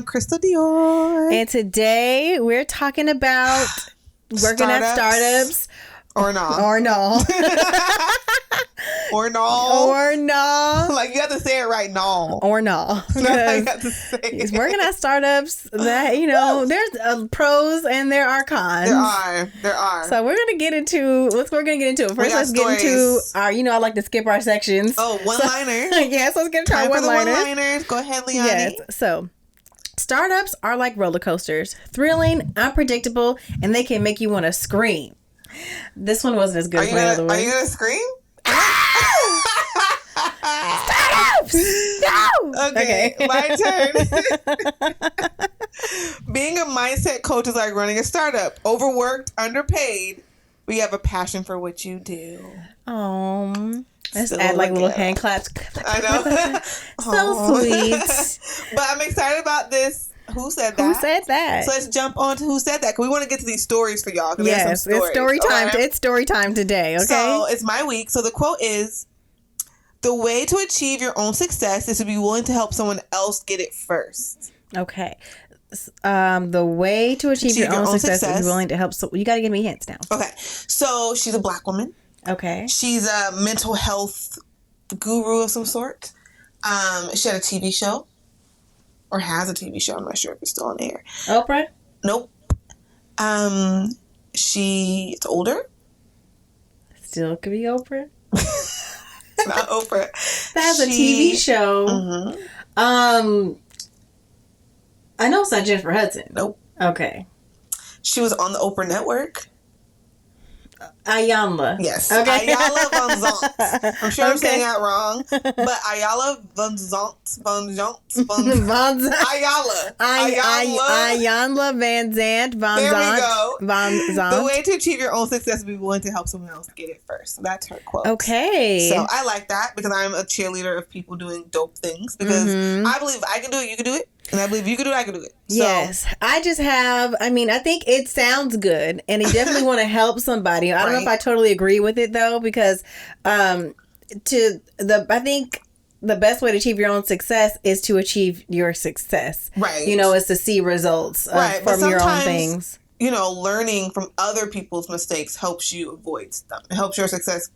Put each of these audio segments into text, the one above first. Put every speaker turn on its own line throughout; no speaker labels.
I'm Crystal-Dior.
And today we're talking about working at startups.
Or no.
Or no.
Or no.
Or no.
Like, you have to say it right, no.
Or no.
You have to say
He's
it.
working at startups that, there's pros and there are cons.
There are.
So we're going to get into it. First, let's get into our, I like to skip our sections.
Oh, one-liners.
Yes, let's get into our one-liners.
One-liners. Go ahead, Leonie.
Yes. So, startups are like roller coasters. Thrilling, unpredictable, and they can make you want to scream. This one wasn't as good as my other one.
Are you going to scream?
Startups! No!
Okay, my turn. Being a mindset coach is like running a startup. Overworked, underpaid. We have a passion for what you do.
Oh, let's
Still
add like little
good.
hand claps.
I know.
So sweet.
But I'm excited about this. Who said that?
Who said that?
So let's jump on to who said that, because we want to get to these stories for y'all.
Yes, it's story time. Okay? It's story time today, okay?
So it's my week. So the quote is, the way to achieve your own success is to be willing to help someone else get it first.
Okay. The way to achieve your own success is willing to help. So you got to give me hints now.
Okay. So she's a Black woman.
Okay.
She's a mental health guru of some sort. She had a TV show. Or has a TV show. I'm not sure if it's still on air.
Oprah?
Nope. She's older.
Still could be Oprah.
It's not Oprah.
That's a TV show.
Mm-hmm.
I know it's not Jennifer Hudson.
Nope.
Okay.
She was on the Oprah Network.
Ayala.
Yes.
Okay.
Ayala Van Zant. I'm sure I'm saying that wrong. But Ayala Van Zant. Ayala.
Ayala Van Zant.
There we go.
Van Zant.
The way to achieve your own success is be willing to help someone else get it first. So that's her quote.
Okay.
So I like that because I'm a cheerleader of people doing dope things, because I believe I can do it, you can do it. And I believe you can do it, I can do it. So,
yes. I think it sounds good. And you definitely want to help somebody. I don't know if I totally agree with it, though, because I think the best way to achieve your own success is to achieve your success.
Right.
Is to see results from your own things.
Learning from other people's mistakes helps you avoid stuff. It helps your success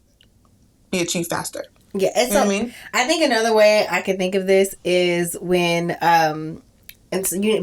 be achieved faster.
Yeah,
you know what I mean?
I think another way I can think of this is when,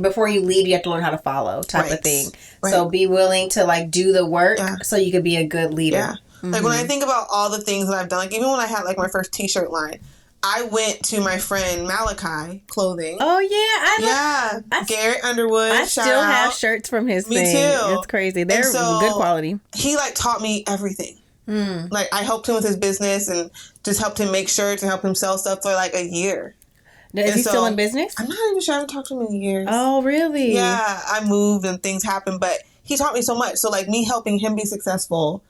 before you lead, you have to learn how to follow, type of thing. Right. So be willing to do the work so you can be a good leader. Yeah. Mm-hmm.
Like when I think about all the things that I've done, like even when I had my first T-shirt line, I went to my friend Malachi Clothing.
Oh yeah,
Garrett Underwood.
I still have shirts from his thing. Me too. It's crazy. They're good quality.
He taught me everything. I helped him with his business and just helped him make shirts and help him sell stuff for a year.
Is he still in business?
I'm not even sure. I haven't talked to him in years.
Oh, really?
Yeah, I moved and things happened, but he taught me so much. So me helping him be successful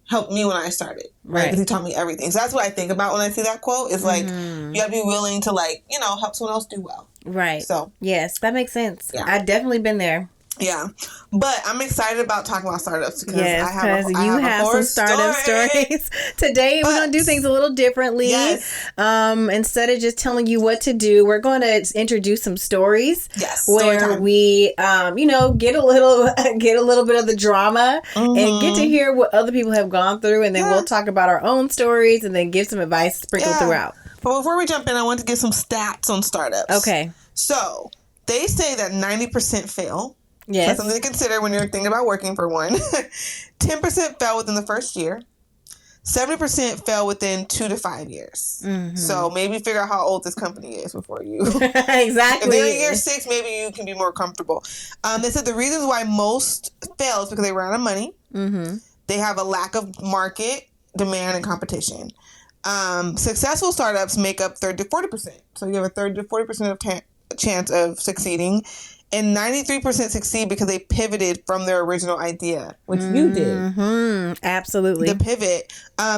helped me when I started. Right. Because he taught me everything. So that's what I think about when I see that quote. Is you gotta be willing to help someone else do well.
Right.
So
yes, that makes sense.
Yeah.
I've definitely been there.
Yeah, but I'm excited about talking about startups because
because you have some startup stories. Today we're going to do things a little differently.
Yes.
Instead of just telling you what to do, we're going to introduce some stories.
Yes.
Where we, get a little bit of the drama and get to hear what other people have gone through, and then we'll talk about our own stories and then give some advice sprinkled throughout.
But before we jump in, I want to give some stats on startups.
Okay.
So they say that 90% fail.
Yes.
That's something to consider when you're thinking about working for one. 10% fell within the first year. 70% fell within 2 to 5 years. Mm-hmm. So maybe figure out how old this company is before you.
Exactly.
If they're in year 6, maybe you can be more comfortable. They said the reasons why most fail is because they ran out of money. Mm-hmm. They have a lack of market demand and competition. Successful startups make up 30 to 40%. So you have a 30 to 40% of chance of succeeding. And 93% succeed because they pivoted from their original idea, which you did.
Mm-hmm. Absolutely.
The pivot.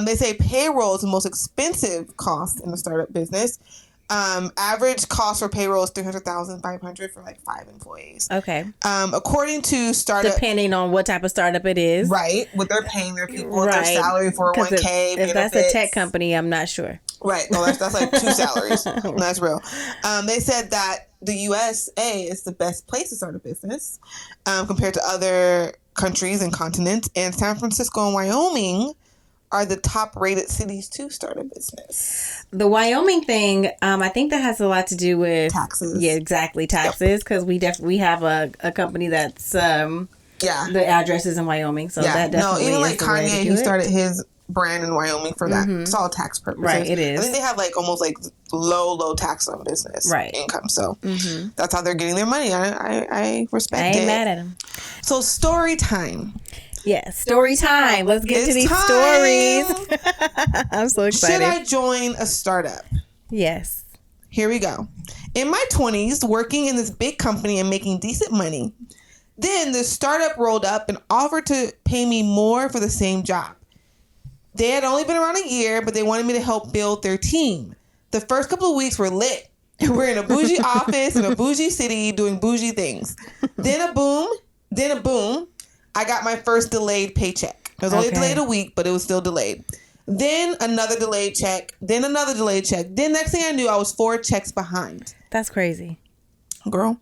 They say payroll is the most expensive cost in the startup business. Average cost for payroll is $300,500 for like 5 employees.
Okay.
According to startup,
depending on what type of startup it is,
right? What they're paying their people, their salary, 401k,
if that's a tech company, I'm not sure.
Right. No, that's like 2 salaries. That's real. They said that the USA is the best place to start a business compared to other countries and continents, and San Francisco and Wyoming are the top rated cities to start a business.
The Wyoming thing, I think that has a lot to do with
taxes.
Yeah, exactly, taxes, because we have a company that's the address is in Wyoming, so that definitely
even like
is the
Kanye,
way to do
he
it.
started his brand in Wyoming for that. It's all tax purposes.
Right, it is.
I think they have like almost like low tax on business income. So that's how they're getting their money. I respect it.
I ain't mad at them.
So story time.
Yes, story time. Let's get to these stories. I'm so excited.
Should I join a startup?
Yes.
Here we go. In my 20s, working in this big company and making decent money, then the startup rolled up and offered to pay me more for the same job. They had only been around a year, but they wanted me to help build their team. The first couple of weeks were lit. We're in a bougie office in a bougie city doing bougie things. Then a boom, I got my first delayed paycheck. It was only delayed a week, but it was still delayed. Then another delayed check. Then another delayed check. Then next thing I knew, I was 4 checks behind.
That's crazy.
Girl.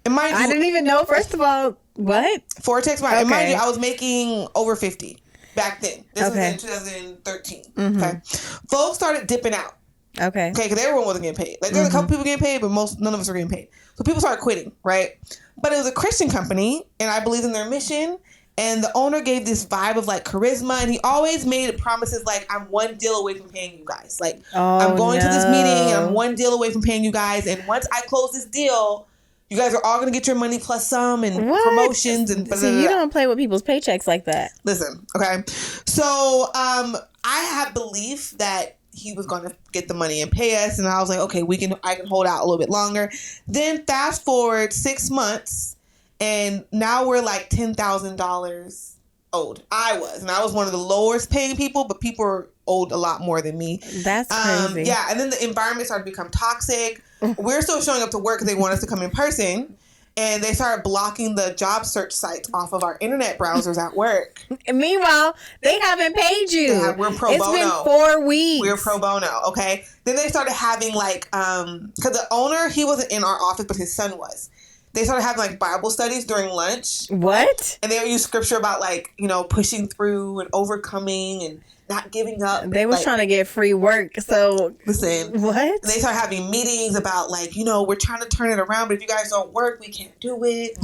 I
didn't even know, first of all, what?
4 checks behind. And mind you, I was making over 50 back then. This was in 2013. Okay. Folks started dipping out. Okay, because everyone wasn't getting paid. Like, there was a couple people getting paid, but none of us were getting paid. So people started quitting, right? But it was a Christian company, and I believed in their mission. And the owner gave this vibe of like charisma, and he always made promises like, I'm one deal away from paying you guys. Like, I'm going to this meeting, and I'm one deal away from paying you guys. And once I close this deal, you guys are all going to get your money plus some and promotions. And
see, you don't play with people's paychecks like that.
Listen, okay. So I have belief that he was going to get the money and pay us, and I was like, okay, I can hold out a little bit longer. Then fast forward 6 months, and now we're like $10,000 owed. I was one of the lowest paying people, but people were owed a lot more than me.
That's crazy.
Yeah, and then the environment started to become toxic. We're still showing up to work because they want us to come in person. And they started blocking the job search sites off of our internet browsers at work.
And meanwhile, they haven't paid you.
We're pro bono.
It's been 4 weeks.
We're pro bono, okay? Then they started having like, because the owner, he wasn't in our office, but his son was. They started having like Bible studies during lunch.
What?
And they would use scripture about like, pushing through and overcoming and not giving up.
They was trying to get free work. So
listen,
what?
They started having meetings about like, we're trying to turn it around, but if you guys don't work, we can't do it.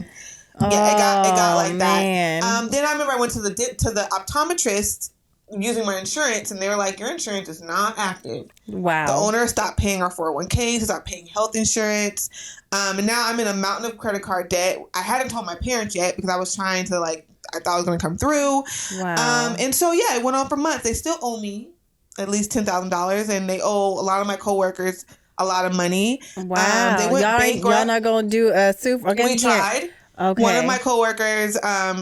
And it got like
man.
that. Then I remember I went to the optometrist using my insurance, and they were like, your insurance is not active.
Wow.
The owner stopped paying our 401ks, stopped paying health insurance. And now I'm in a mountain of credit card debt. I hadn't told my parents yet because I was trying to I thought it was going to come through.
Wow.
And so, yeah, it went on for months. They still owe me at least $10,000, and they owe a lot of my coworkers a lot of money.
Wow.
They went bankrupt.
Y'all not going to do a super?
We tried.
Okay.
One of my coworkers,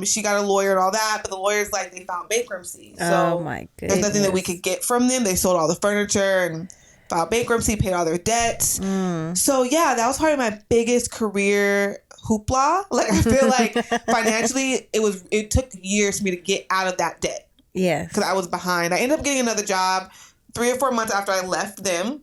she got a lawyer and all that, but the lawyer's like, they filed bankruptcy. So
my goodness.
There's nothing that we could get from them. They sold all the furniture and filed bankruptcy, paid all their debts. So yeah, that was probably my biggest career hoopla. Like, I feel like financially it took years for me to get out of that debt.
Yes.
Because I was behind. I ended up getting another job 3 or 4 months after I left them.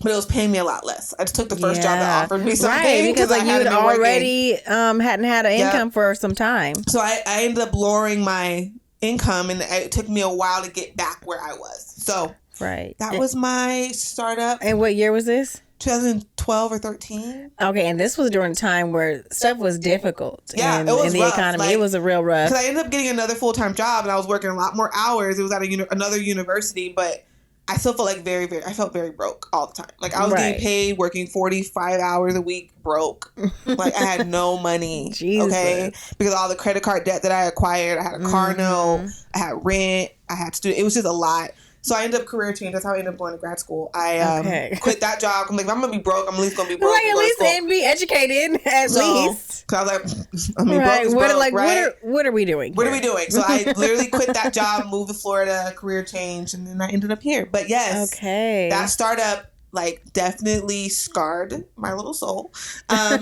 But it was paying me a lot less. I just took the first job that offered me something.
Right, because you had already hadn't had an income for some time.
So I ended up lowering my income, and it took me a while to get back where I was. So that was my startup.
And what year was this?
2012 or 13.
Okay, and this was during a time where stuff was difficult.
It was
in the
rough.
economy. It was a real rough.
Because I ended up getting another full-time job, and I was working a lot more hours. It was at another university, but I still felt like I felt very broke all the time. Like, I was getting paid, working 45 hours a week, broke. Like, I had no money.
Jesus.
Okay? Because of all the credit card debt that I acquired. I had a car note. I had rent. I had student. It was just a lot. So I ended up career change. That's how I ended up going to grad school. I quit that job. I'm like, if I'm going to be broke, I'm at least going to be broke.
Like, at least and be educated, at least.
Because I was like, I mean, broke is broke, right?
What are we doing here?
What are we doing? So I literally quit that job, moved to Florida, career change, and then I ended up here. But yes, that startup like definitely scarred my little soul. That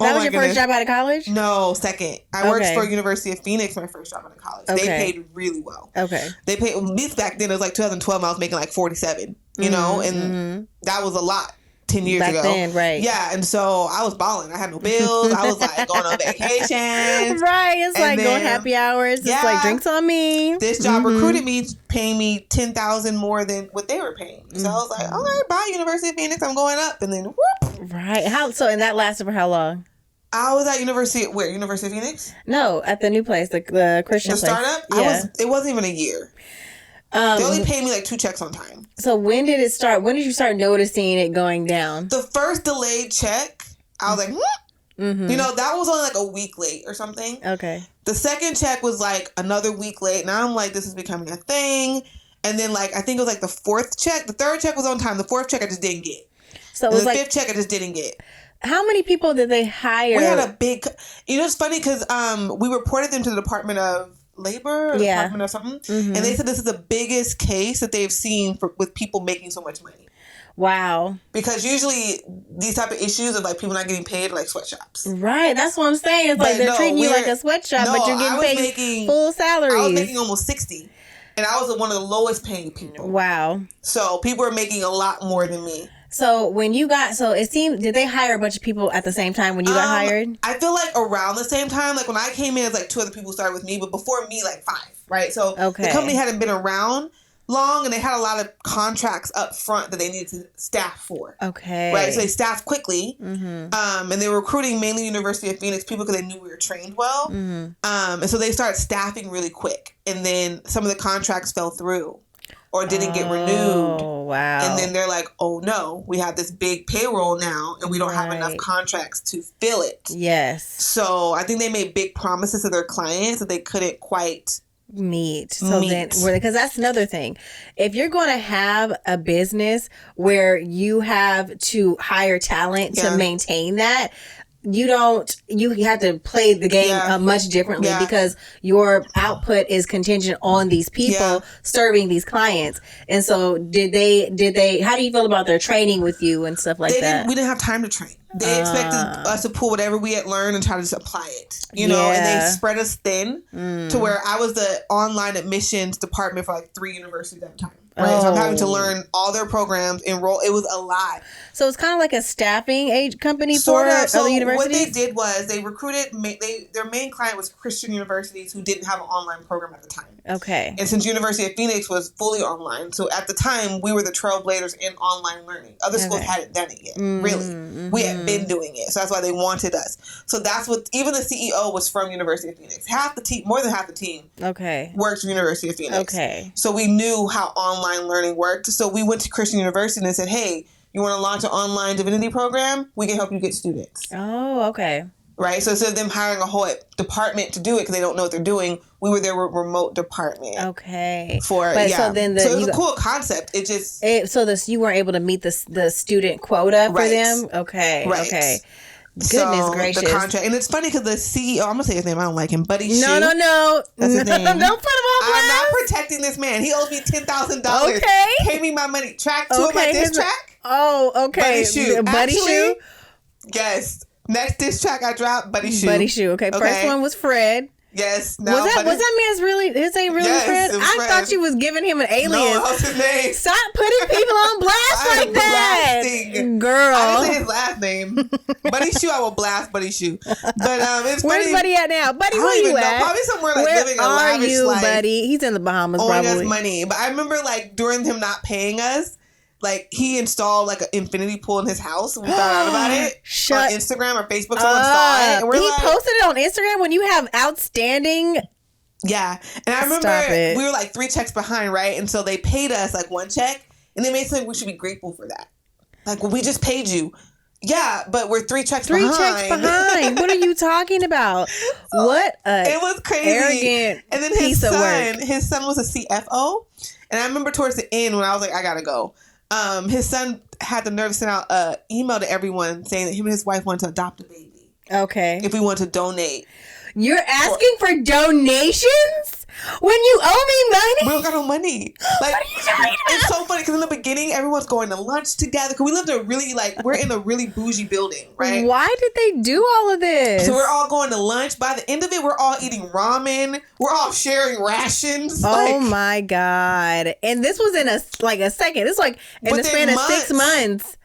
was your first job out of college?
No, second. I worked for University of Phoenix my first job out of college. They paid really well.
Okay.
They paid, at least back then, it was like 2012, I was making like 47, you know, and that was a lot 10 years ago.
Back then, right.
Yeah, and so I was balling. I had no bills. I was like going on vacations.
Right, it's like going happy hours. It's like drinks on me.
This job recruited me, paying me $10,000 more than what they were paying. So I was like, all right, bye, University of Phoenix. I'm going up. And then, whoop.
Right. And that lasted for how long?
I was at University of Phoenix?
No, at the new place, the Christian place.
The startup?
Yeah.
It wasn't even a year. They only paid me like 2 checks on time.
So when did it start? When did you start noticing it going down?
The first delayed check, I was like, you know, that was only like a week late or something.
Okay.
The second check was like another week late. Now I'm like, this is becoming a thing. And then like, I think it was like the fourth check. The third check was on time. The fourth check I just didn't get. So it was the fifth check I just didn't get.
How many people did they hire?
We had a big, you know, it's funny because we reported them to the Department of Labor or Department of something. And they said this is the biggest case that they've seen with people making so much money.
Wow.
Because usually these type of issues of like people not getting paid are like sweatshops.
Right. That's what I'm saying. It's like they're treating you like a sweatshop, but you're getting paid full salaries.
I was making almost 60. And I was one of the lowest paying people.
Wow.
So people are making a lot more than me.
So it seemed, did they hire a bunch of people at the same time when you got hired?
I feel like around the same time, like when I came in, it was like 2 other people started with me, but before me, like 5, right? So the company hadn't been around long and they had a lot of contracts up front that they needed to staff for.
Okay.
Right? So they staffed quickly. And they were recruiting mainly University of Phoenix people because they knew we were trained well. And so they started staffing really quick. And then some of the contracts fell through. Or didn't get renewed.
Oh, wow.
And then they're like, oh no, we have this big payroll now and we don't have enough contracts to fill it.
Yes.
So I think they made big promises to their clients that they couldn't quite
meet. Because that's another thing. If you're going to have a business where you have to hire talent to maintain that, you have to play the game much differently because your output is contingent on these people serving these clients. And so did they, how do you feel about their training with you and stuff like that?
We didn't have time to train. They expected us to pull whatever we had learned and try to just apply it, you know, and they spread us thin to where I was the online admissions department for like 3 universities at a time. Right, so I'm having to learn all their programs, enroll. It was a lot.
So it's kind of like a staffing company for other universities?
What they did was they recruited, their main client was Christian universities who didn't have an online program at the time.
Okay.
And since University of Phoenix was fully online, so at the time, we were the trailblazers in online learning. Other schools hadn't done it yet, really. We had been doing it, so that's why they wanted us. So that's what, even the CEO was from University of Phoenix. More than half the team worked for University of Phoenix.
Okay.
So we knew how online learning worked. So we went to Christian University and said, hey, you want to launch an online divinity program? We can help you get students.
Oh, okay.
Right? So instead of them hiring a whole department to do it because they don't know what they're doing, we were their remote department.
Okay.
So it was a cool concept. It just...
you weren't able to meet the student quota for them? Okay.
Right.
Okay. Goodness gracious.
The contract. And it's funny because the CEO, I'm going to say his name, I don't like him, Buddy Shoe.
No.
That's his name.
Don't put him on blast.
I'm not protecting this man. He owes me $10,000.
Okay.
Pay me my money. Track 2 of my diss track.
Oh, okay. Buddy Shoe?
Yes. Next diss track I dropped, Buddy Shoe.
Buddy Shoe. Okay. First one was Fred.
Yes.
Was that man's his name really Fred? I thought you was giving him an alias.
No, what's his name?
Stop putting people on blast like that. Girl.
I didn't say his last name. Buddy Shoe, I will blast Buddy Shoe. But it's funny.
Where's Buddy at now? Buddy, where you at?
Probably somewhere like living a lavish life.
Buddy? He's in the Bahamas probably.
Owing us money. But I remember like during him not paying us, like he installed like an infinity pool in his house. We found out about it on Instagram or Facebook. Someone saw it. And
he posted it on Instagram when you have outstanding.
Yeah. And I remember we were like 3 checks behind, right? And so they paid us like 1 check and they made something we should be grateful for that. Like, well, we just paid you. Yeah, but we're 3 checks behind.
3 checks behind. What are you talking about? What
it was crazy.
Arrogant
and then his son was a CFO. And I remember towards the end when I was like, I gotta go. His son had the nerve to send out an email to everyone saying that him and his wife wanted to adopt a baby.
Okay.
If we want to donate.
You're asking for donations? When you owe me money?
We don't got no money. Like,
what are you doing?
It's so funny because in the beginning, everyone's going to lunch together. Because we lived in a really, we're in a really bougie building, right?
Why did they do all of this?
So we're all going to lunch. By the end of it, we're all eating ramen. We're all sharing rations.
Oh my God. And this was in a second. It's like in the span of 6 months.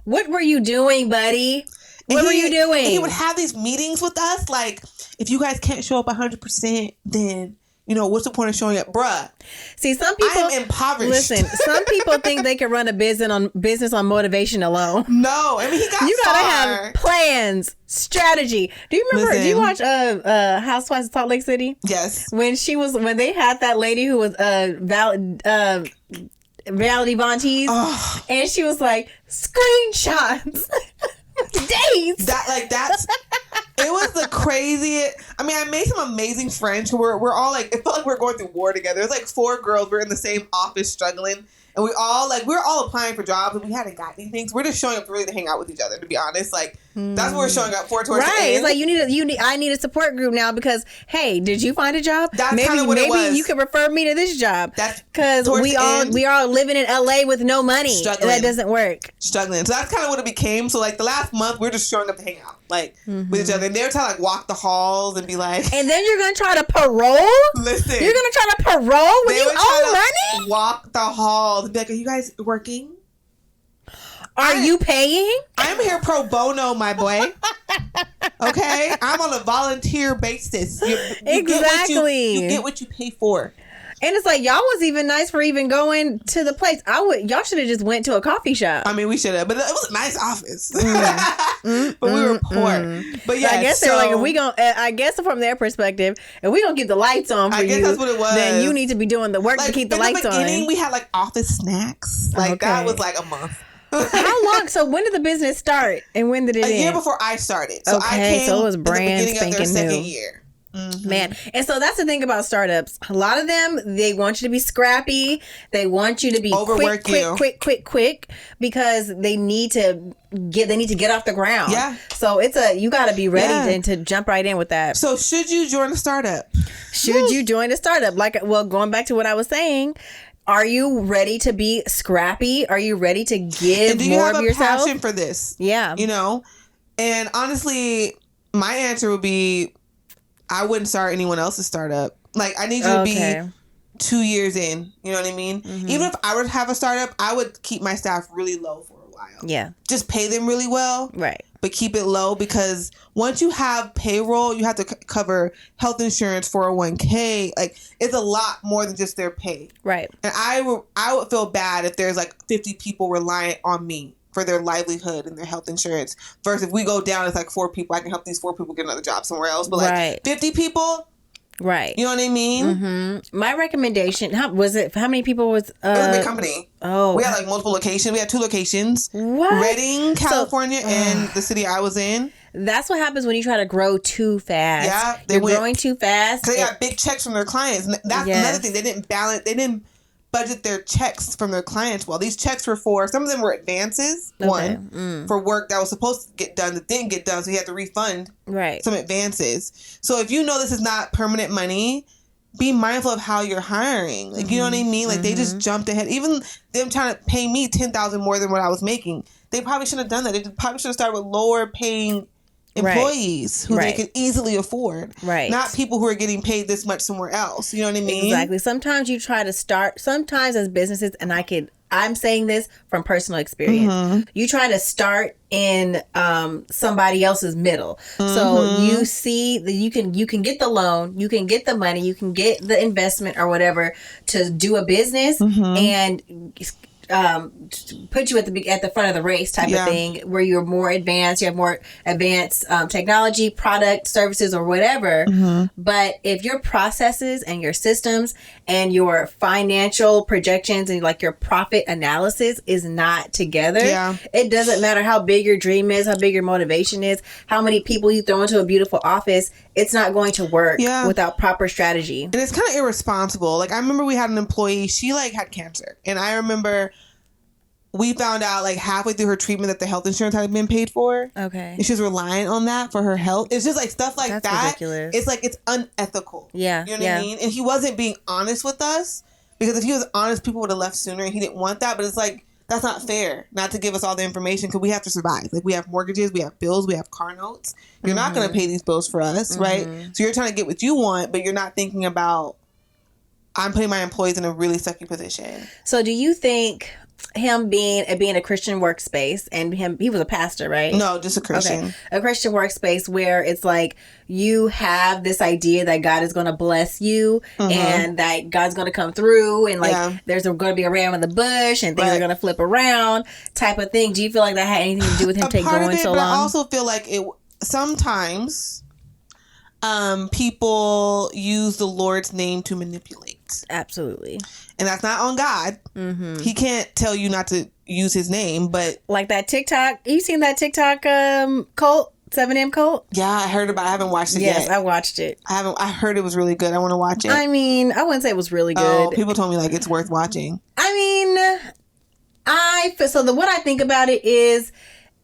What were you doing, buddy? What were you doing?
He would have these meetings with us. Like, if you guys can't show up 100%, then, what's the point of showing up? Bruh.
See, some people...
I am impoverished.
Listen, some people think they can run a business on motivation alone.
No. I mean,
you gotta have plans, strategy. Do you remember... Do you watch Housewives of Salt Lake City?
Yes.
When they had that lady who was Reality Von Teese, and she was like, screenshots. Days.
That's it was the craziest. I mean, I made some amazing friends who we're all like, it felt like we were going through war together. It was like 4 girls. We're in the same office struggling. And we're all applying for jobs, and we hadn't got anything. So we're just showing up really to hang out with each other, to be honest. Like, that's what we're showing up for towards the end.
It's like I need a support group now because, hey, did you find a job?
That's kind of what it was.
Maybe you can refer me to this job. Because we are living in LA with no money. Struggling. That doesn't work.
Struggling. So that's kind of what it became. So like the last month, we're just showing up to hang out, like with each other. And they were trying to walk the halls and be like,
and then you're gonna try to parole.
Listen,
you're gonna try to parole when you owe money.
Walk the halls and be like, are you guys working?
Are you paying?
I'm here pro bono, my boy. Okay? I'm on a volunteer basis.
Exactly.
You get what you pay for.
And it's like, y'all was even nice for even going to the place. Y'all should have just went to a coffee shop.
I mean, we should have, but it was a nice office. But we were poor. But yeah,
I guess they're like, I guess from their perspective, if we gonna keep the lights on for you, I guess that's what it was. Then you need to be doing the work to keep the lights on. In the beginning,
we had like office snacks. That was like a month.
How long? So when did the business start, and when did it end?
A year before I started. So I came
so it was brand
in the beginning of their second
new.
Year.
Man, and so that's the thing about startups. A lot of them, they want you to be scrappy. They want you to be quick, because they need to get off the ground.
Yeah.
So you got to be ready to jump right in with that.
So should you join a startup?
Should you join a startup? Going back to what I was saying. Are you ready to be scrappy? Are you ready to give more of yourself?
Do you have a passion for this?
Yeah.
And honestly, my answer would be, I wouldn't start anyone else's startup. Like, I need you to be 2 years in. You know what I mean? Mm-hmm. Even if I were to have a startup, I would keep my staff really low for a while.
Yeah.
Just pay them really well.
Right.
But keep it low, because once you have payroll, you have to cover health insurance, 401k. Like, it's a lot more than just their pay.
Right.
And I would feel bad if there's like 50 people reliant on me for their livelihood and their health insurance. Versus if we go down, it's like 4 people. I can help these 4 people get another job somewhere else. But like 50 people,
right? You
know what I mean?
Mm-hmm. My recommendation, how many people was?
It was a big company. Oh, we had like multiple locations. We had 2 locations.
What?
Redding, California, and the city I was in.
That's what happens when you try to grow too fast. Yeah, they're growing too fast.
They got big checks from their clients. That's another thing. They didn't balance. They didn't budget their checks from their clients well. These checks were some of them were advances, for work that was supposed to get done that didn't get done, so you had to refund some advances. So if you know this is not permanent money, be mindful of how you're hiring. Like, you know what I mean? Like, they just jumped ahead. Even them trying to pay me $10,000 more than what I was making, they probably shouldn't have done that. They probably should have started with lower paying employees who they could easily afford. Right. Not people who are getting paid this much somewhere else. You know what I mean?
Exactly. Sometimes you try to start, sometimes as businesses, and I'm saying this from personal experience. You try to start in somebody else's middle. So you see that you can get the loan, you can get the money, you can get the investment or whatever to do a business, and put you at the front of the race type of thing, where you're more advanced, you have more advanced technology, product, services, or whatever. But if your processes and your systems and your financial projections and like your profit analysis is not together, it doesn't matter how big your dream is, how big your motivation is, how many people you throw into a beautiful office, it's not going to work without proper strategy.
And it's kind of irresponsible. Like, I remember we had an employee, she like had cancer, and I remember we found out like halfway through her treatment that the health insurance had been paid for.
Okay.
And she was relying on that for her health. It's just like stuff like
That's
that.
ridiculous.
It's like, it's unethical.
Yeah.
You know what I mean? And he wasn't being honest with us, because if he was honest, people would have left sooner, and he didn't want that. But it's like, that's not fair not to give us all the information, because we have to survive. Like, we have mortgages, we have bills, we have car notes. You're not going to pay these bills for us, right? So you're trying to get what you want, but you're not thinking about, I'm putting my employees in a really sucky position.
So do you think him being a Christian Workspace, and he was a pastor, right?
No, just a Christian.
Okay. A Christian Workspace where it's like you have this idea that God is going to bless you and that God's going to come through, and like there's going to be a ram in the bush and things are going to flip around type of thing. Do you feel like that had anything to do with him going so long?
I also feel like it sometimes people use the Lord's name to manipulate. Absolutely. And that's not on God. He can't tell you not to use his name, but...
Like that TikTok... You seen that TikTok cult? 7M cult?
Yeah, I heard about it. I haven't watched it yet.
Yes, I watched it.
I heard it was really good. I want to watch it.
I mean, I wouldn't say it was really good.
Oh, people told me like it's worth watching.
I mean, what I think about it is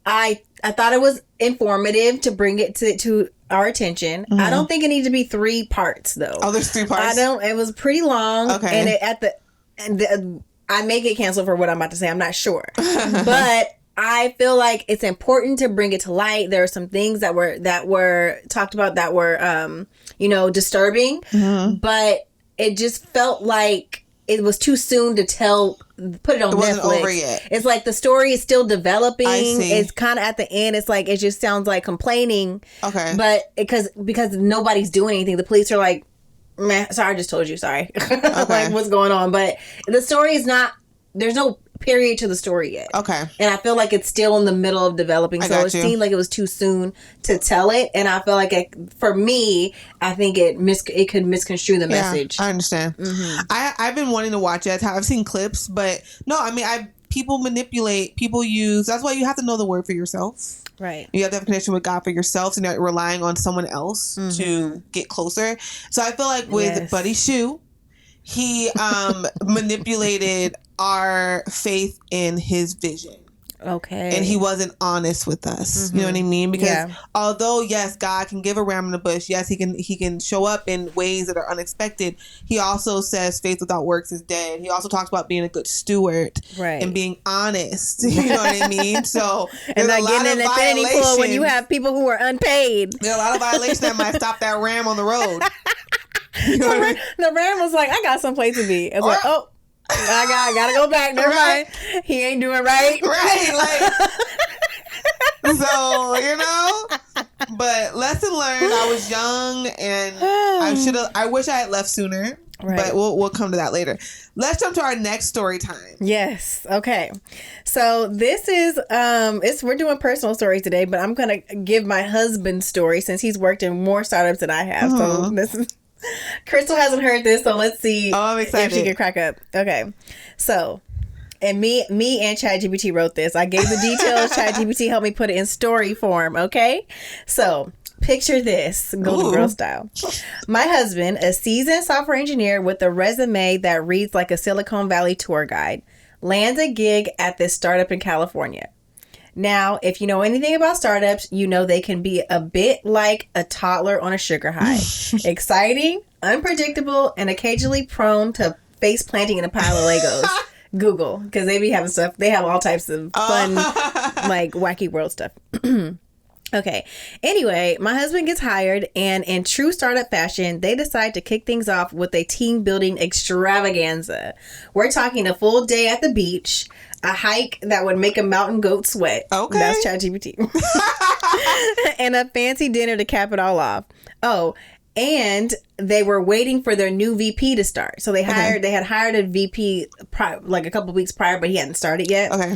I thought it was informative to bring it to our attention. I don't think it needed to be 3 parts though.
Oh, there's 3 parts?
It was pretty long.
Okay.
And I may get canceled for what I'm about to say. I'm not sure. But I feel like it's important to bring it to light. There are some things that were talked about that were, disturbing. But it just felt like it was too soon to put it on Netflix. It wasn't over yet. It's like the story is still developing. I see. It's kind of at the end. It's like, it just sounds like complaining. Okay. But because nobody's doing anything. The police are like, man, sorry, I just told you, sorry. Okay. Like, what's going on? But the story is not, there's no period to the story yet. Okay. And I feel like it's still in the middle of developing. So it seemed like it was too soon to tell it. And I feel like for me, I think it could misconstrue the message.
I understand. I've been wanting to watch it. I've seen clips, but no, I mean, people manipulate, people use, that's why you have to know the word for yourself. Right. You have to have a connection with God for yourself, so you're not relying on someone else to get closer. So I feel like with Buddy Shoe, he manipulated our faith in his vision. Okay. And he wasn't honest with us. You know what I mean? Because although, yes, God can give a ram in the bush. Yes, he can show up in ways that are unexpected. He also says faith without works is dead. He also talks about being a good steward and being honest. You know what I mean? So
and not getting in the infinity pool when you have people who are unpaid.
There are a lot of violations that might stop that ram on the road. You know
the ram was like, I got someplace to be. It's like, oh. I gotta go back. Never mind. He ain't doing right.
Right. Like, so, but lesson learned. I was young and I wish I had left sooner. Right. But we'll come to that later. Let's jump to our next story time.
Yes. Okay. So this is we're doing personal stories today, but I'm gonna give my husband's story since he's worked in more startups than I have. So this is Crystal hasn't heard this, so let's see if she can crack up. Okay. So, and me and ChatGPT wrote this. I gave the details. ChatGPT helped me put it in story form. Okay. So, picture this, Golden Girl style. My husband, a seasoned software engineer with a resume that reads like a Silicon Valley tour guide, lands a gig at this startup in California. Now, if you know anything about startups, you know they can be a bit like a toddler on a sugar high. Exciting, unpredictable, and occasionally prone to face planting in a pile of Legos. Google, because they be having stuff. They have all types of fun, like wacky world stuff. Okay. Anyway, my husband gets hired, and in true startup fashion, they decide to kick things off with a team building extravaganza. We're talking a full day at the beach, a hike that would make a mountain goat sweat. Okay. That's ChatGPT. And a fancy dinner to cap it all off. Oh, and they were waiting for their new VP to start. So they had hired a VP like a couple of weeks prior, but he hadn't started yet. Okay.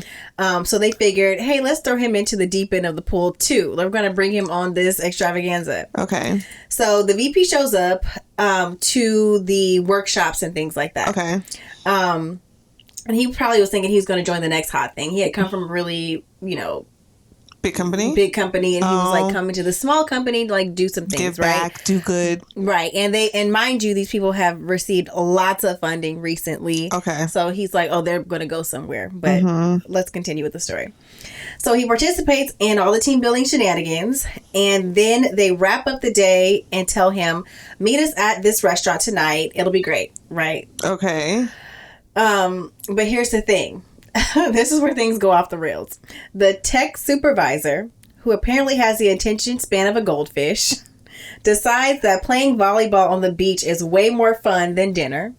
So they figured, hey, let's throw him into the deep end of the pool too. We're going to bring him on this extravaganza. Okay. So the VP shows up to the workshops and things like that. Okay. And he probably was thinking he was going to join the next hot thing. He had come from really,
Big company,
and he was like coming to the small company to like do some things,
give back, do good,
right? And mind you, these people have received lots of funding recently.
Okay,
so he's like, oh, they're going to go somewhere. But let's continue with the story. So he participates in all the team building shenanigans, and then they wrap up the day and tell him, meet us at this restaurant tonight. It'll be great, right?
Okay.
But here's the thing. This is where things go off the rails. The tech supervisor, who apparently has the attention span of a goldfish, decides that playing volleyball on the beach is way more fun than dinner.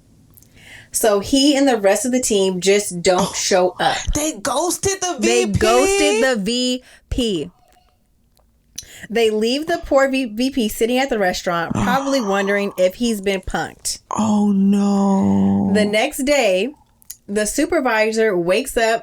So he and the rest of the team just don't show up.
They ghosted the VP?
They ghosted the VP. They leave the poor VP sitting at the restaurant, probably wondering if he's been punked.
Oh, no.
The next day, the supervisor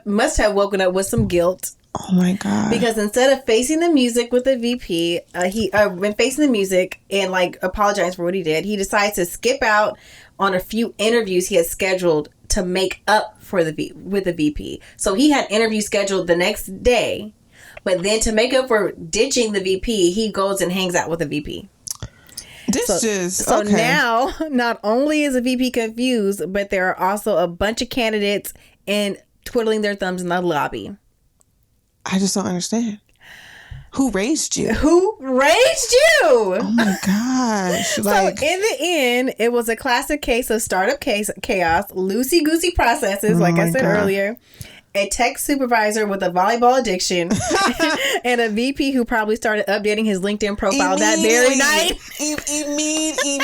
must have woken up with some guilt.
Oh my God.
Because instead of facing the music with the VP, when facing the music and like apologize for what he did, he decides to skip out on a few interviews he had scheduled to make up for with the VP. So he had interviews scheduled the next day, but then to make up for ditching the VP, he goes and hangs out with the VP. So now, not only is the VP confused, but there are also a bunch of candidates and twiddling their thumbs in the lobby.
I just don't understand. Who raised you?
Who raised you?
Oh my gosh.
So in the end, it was a classic case of startup chaos, loosey-goosey processes, like I said earlier. A tech supervisor with a volleyball addiction, and a VP who probably started updating his LinkedIn profile that very night.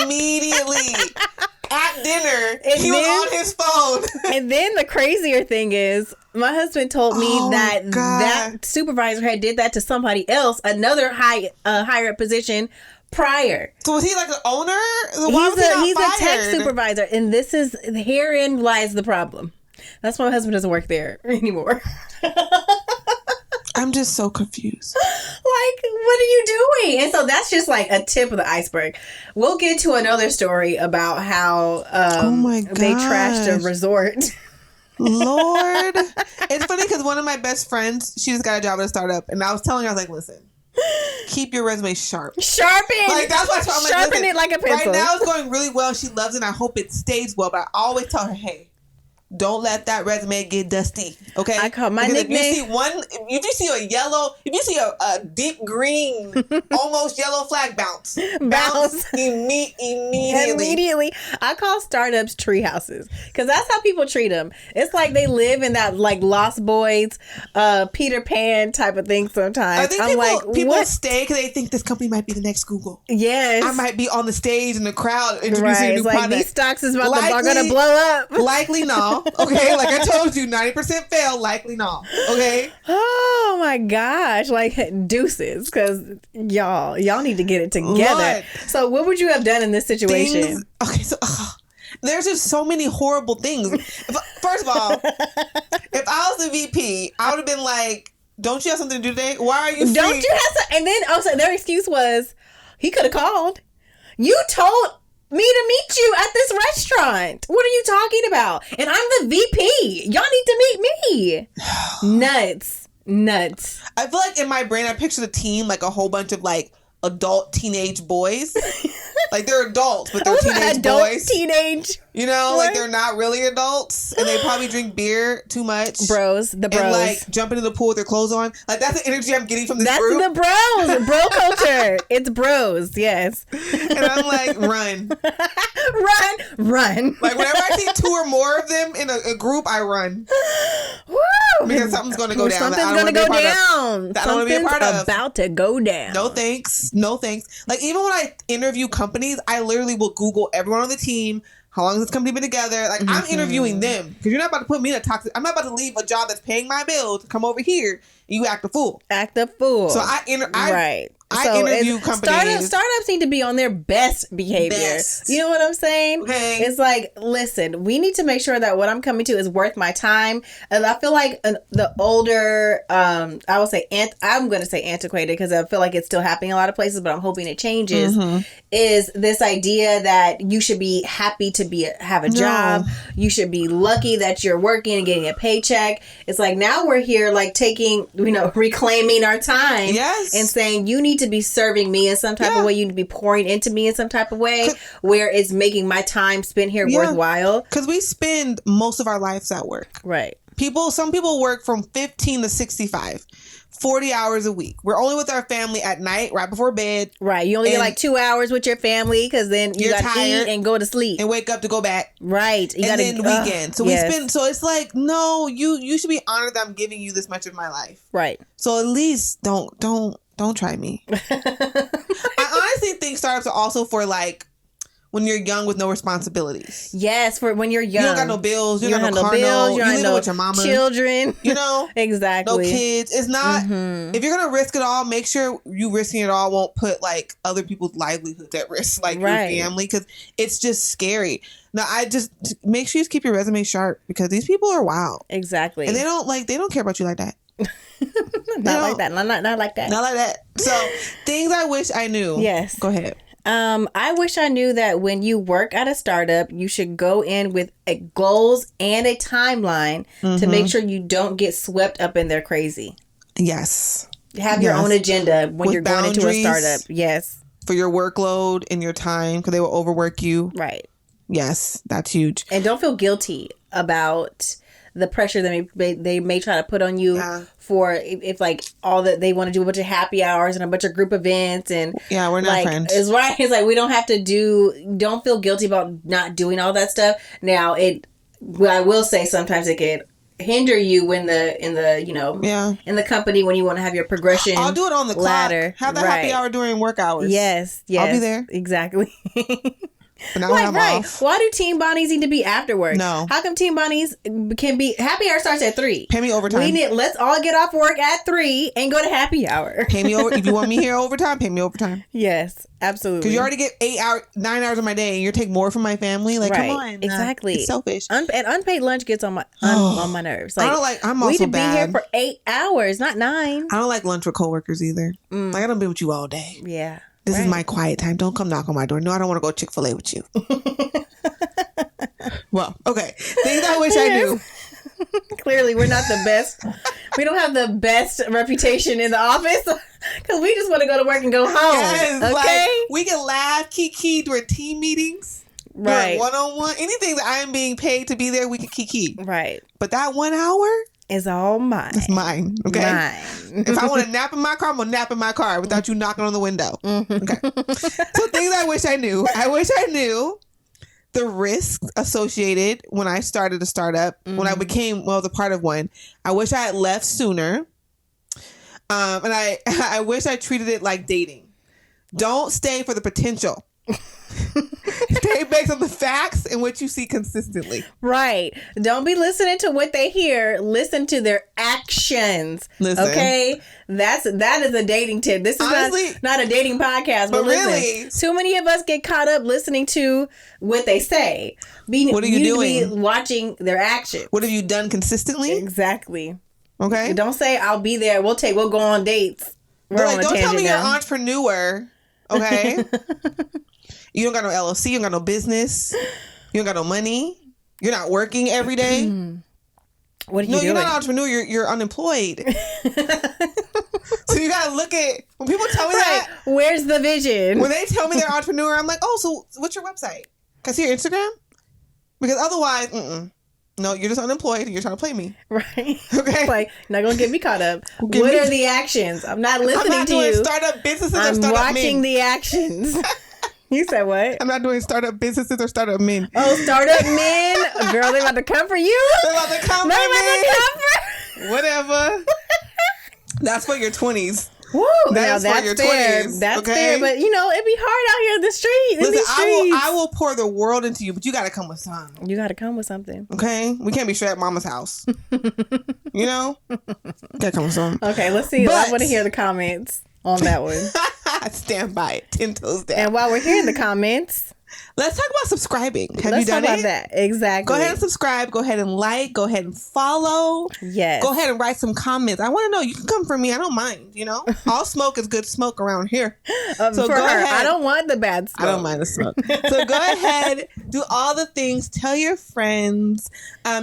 Immediately. At dinner, he was on his phone.
And then the crazier thing is, my husband told me that supervisor had did that to somebody else, another higher up position prior.
So was he like the owner?
He's a tech supervisor, and herein lies the problem. That's why my husband doesn't work there anymore.
I'm just so confused.
Like, what are you doing? And so that's just like a tip of the iceberg. We'll get to another story about how they trashed a resort.
Lord. It's funny because one of my best friends, she just got a job at a startup, and I was telling her, I was like, listen, keep your resume sharp.
Sharpen.
Like, that's why I'm like,
sharpen it like a pencil.
Right now it's going really well. She loves it, and I hope it stays well, but I always tell her, hey, don't let that resume get dusty, okay?
I call my nickname.
If you see a deep green, almost yellow flag, bounce immediately.
I call startups tree houses because that's how people treat them. It's like they live in that like Lost Boys, Peter Pan type of thing. Sometimes
I think people stay because they think this company might be the next Google.
Yes,
I might be on the stage in the crowd introducing a new product.
These stocks is are gonna blow up.
Likely no. Okay, like I told you, 90% fail, likely not. Okay.
Oh my gosh, like deuces, because y'all need to get it together. Lord. So, what would you have done in this situation?
There's just so many horrible things. First of all, if I was the VP, I would have been like, "Don't you have something to do today? Why are you free?
Don't you have some?" And then also their excuse was, he could have called. You told me to meet you at this restaurant. What are you talking about? And I'm the VP. Y'all need to meet me. Nuts.
I feel like in my brain, I picture the team like a whole bunch of like adult teenage boys. Like they're adults, but they're teenage boys.
Teenage.
You know, like they're not really adults, and they probably drink beer too much.
Bros.
And like jump into the pool with their clothes on. Like that's the energy I'm getting from this group.
That's the bros. Bro culture. It's bros. Yes.
And I'm like, run.
Run.
Like whenever I see two or more of them in a group, I run.
Woo!
Because something's going to go down.
Something's going to go down.
I don't want to be a part of.
About to go down.
No thanks. Like even when I interview companies, I literally will Google everyone on the team. How long has this company been together? Like, I'm interviewing them. Because you're not about to put me in a toxic... I'm not about to leave a job that's paying my bills to come over here and you act a fool.
So
I I interview companies.
Startups need to be on their best behavior. You know what I'm saying?
Okay.
It's like, listen, we need to make sure that what I'm coming to is worth my time. And I feel like the older, I would say, I'm going to say antiquated because I feel like it's still happening in a lot of places, but I'm hoping it changes, is this idea that you should be happy to have a job. You should be lucky that you're working and getting a paycheck. It's like, now we're here like taking, reclaiming our time and saying, you need to be serving me in some type of way. You need to be pouring into me in some type of way where it's making my time spent here worthwhile.
Because we spend most of our lives at work.
Right.
Some people work from 15 to 65. 40 hours a week. We're only with our family at night, right before bed.
Right. You only get like 2 hours with your family because then you got to eat and go to sleep.
And wake up to go back.
Right.
And then weekend. So we spend, so it's like, no, you should be honored that I'm giving you this much of my life.
Right.
So at least don't try me. I honestly think startups are also for like, when you're young with no responsibilities.
Yes, for when you're young.
You don't got no bills. You don't have no car note. You live with your mama.
Children. Exactly.
No kids. It's not, if you're going to risk it all, make sure you risking it all won't put like other people's livelihoods at risk, like your family, because it's just scary. Now, I just make sure you keep your resume sharp because these people are wild.
Exactly.
And they don't care about you like that.
Not like that. Not like that.
Not like that. So things I wish I knew.
Yes.
Go ahead.
I wish I knew that when you work at a startup, you should go in with goals and a timeline to make sure you don't get swept up in their crazy.
Yes.
Have your own agenda when you're going into a startup. Yes.
For your workload and your time, because they will overwork you.
Right.
Yes, that's huge.
And don't feel guilty about the pressure that they may try to put on you for if like all that they want to do a bunch of happy hours and a bunch of group events and
we're not friends.
It's right. It's like we don't have to don't feel guilty about not doing all that stuff. Now I will say sometimes it can hinder you in the company when you want to have your progression.
I'll do it on the
ladder.
Clock. Have the happy hour during work hours.
Yes.
I'll be there.
Exactly.
But now I'm off.
Why do team bondings need to be after work?
No.
How come team bondings can be happy hour starts at 3?
Pay me overtime.
Let's all get off work at 3 and go to happy hour.
Pay me over if you want me here overtime. Pay me overtime.
Yes, absolutely.
Because you already get 9 hours of my day, and you take more from my family. Like, come on,
exactly.
It's selfish.
And unpaid lunch gets on my nerves. Like,
I don't like. I'm also bad.
We need to be here for 8 hours, not 9.
I don't like lunch with coworkers either. Like, I don't be with you all day.
Yeah.
This is my quiet time. Don't come knock on my door. No, I don't want to go Chick-fil-A with you. Well, okay. Things I wish I knew.
Clearly, we're not the best. We don't have the best reputation in the office because we just want to go to work and go home.
Yes,
okay?
Like, we can laugh, kiki during team meetings.
Right.
One-on-one. Anything that I am being paid to be there, we can kiki.
Right.
But that 1 hour
is all mine.
It's mine. Okay.
Mine.
If I want to nap in my car, I'm gonna nap in my car without you knocking on the window. Okay. So things I wish I knew. I wish I knew the risks associated when I started a startup, when I became the part of one. I wish I had left sooner. And I wish I treated it like dating. Don't stay for the potential. Stay based on the facts and what you see consistently.
Right. Don't be listening to what they hear. Listen to their actions.
Listen.
Okay? That is a dating tip. This is honestly, not a dating podcast, but listen. Really, too many of us get caught up listening to what they say.
What are you doing?
Be watching their actions.
What have you done consistently?
Exactly.
Okay.
Don't say I'll be there. We'll go on dates.
Don't tell me you're an entrepreneur. Okay. You don't got no LLC. You don't got no business. You don't got no money. You're not working every day.
What are you doing?
No, you're not an entrepreneur. You're unemployed. So you got to look at, when people tell me that.
Where's the vision?
When they tell me they're an entrepreneur, I'm like, oh, so what's your website? Can I see your Instagram? Because otherwise, no, you're just unemployed and you're trying to play me.
Right.
Okay.
Like, not going to get me caught up. What are the actions? I'm not listening to you. I'm not doing
startup businesses or startup men.
I'm watching the actions. You said what?
I'm not doing startup businesses or startup men.
Oh, startup men? Girl, they about to come for you?
They're about to come for me. Whatever. That's for your 20s.
Woo,
that's for your
fair.
20s.
That's
okay?
fair, but it'd be hard out here in the street.
Listen, I will pour the world into you, but you got to come with something.
You got to come with something.
Okay? We can't be straight at mama's house. You know? Got to come with something.
Okay, let's see. I want to hear the comments. on that one.
I stand by it. 10 toes down.
And while we're here in the comments,
let's talk about subscribing. Have
let's
you done
talk about
it?
that. Exactly.
Go ahead and subscribe. Go ahead and like. Go ahead and follow.
Yes.
Go ahead and write some comments. I want to know. You can come for me. I don't mind. You know, all smoke is good smoke around here. So
for
go
her,
ahead.
I don't want the bad smoke.
I don't mind the smoke. So go ahead, do all the things. Tell your friends.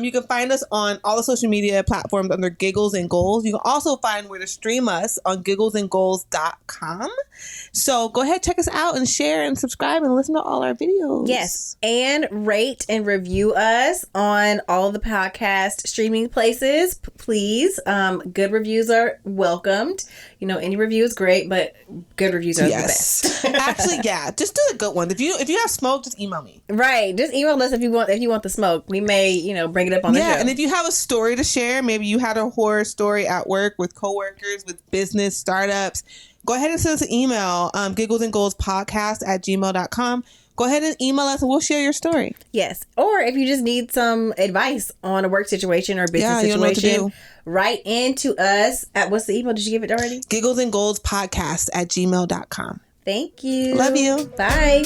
You can find us on all the social media platforms under Giggles and Goals. You can also find where to stream us on gigglesandgoals.com. So go ahead, check us out and share and subscribe and listen to all our videos.
Yes. And rate and review us on all the podcast streaming places, please. Good reviews are welcomed. You know, any review is great, but good reviews are the best.
Actually, yeah. Just do the good ones. If you have smoke, just email me.
Right. Just email us if you want the smoke. We may, bring it up on the show.
Yeah, and if you have a story to share, maybe you had a horror story at work with coworkers, with business startups, go ahead and send us an email, gigglesandgoalspodcast@gmail.com. Go ahead and email us and we'll share your story.
Yes. Or if you just need some advice on a work situation or business situation, write into us at, what's the email? Did you give it already?
gigglesandgoalspodcast@gmail.com.
Thank you.
Love you.
Bye.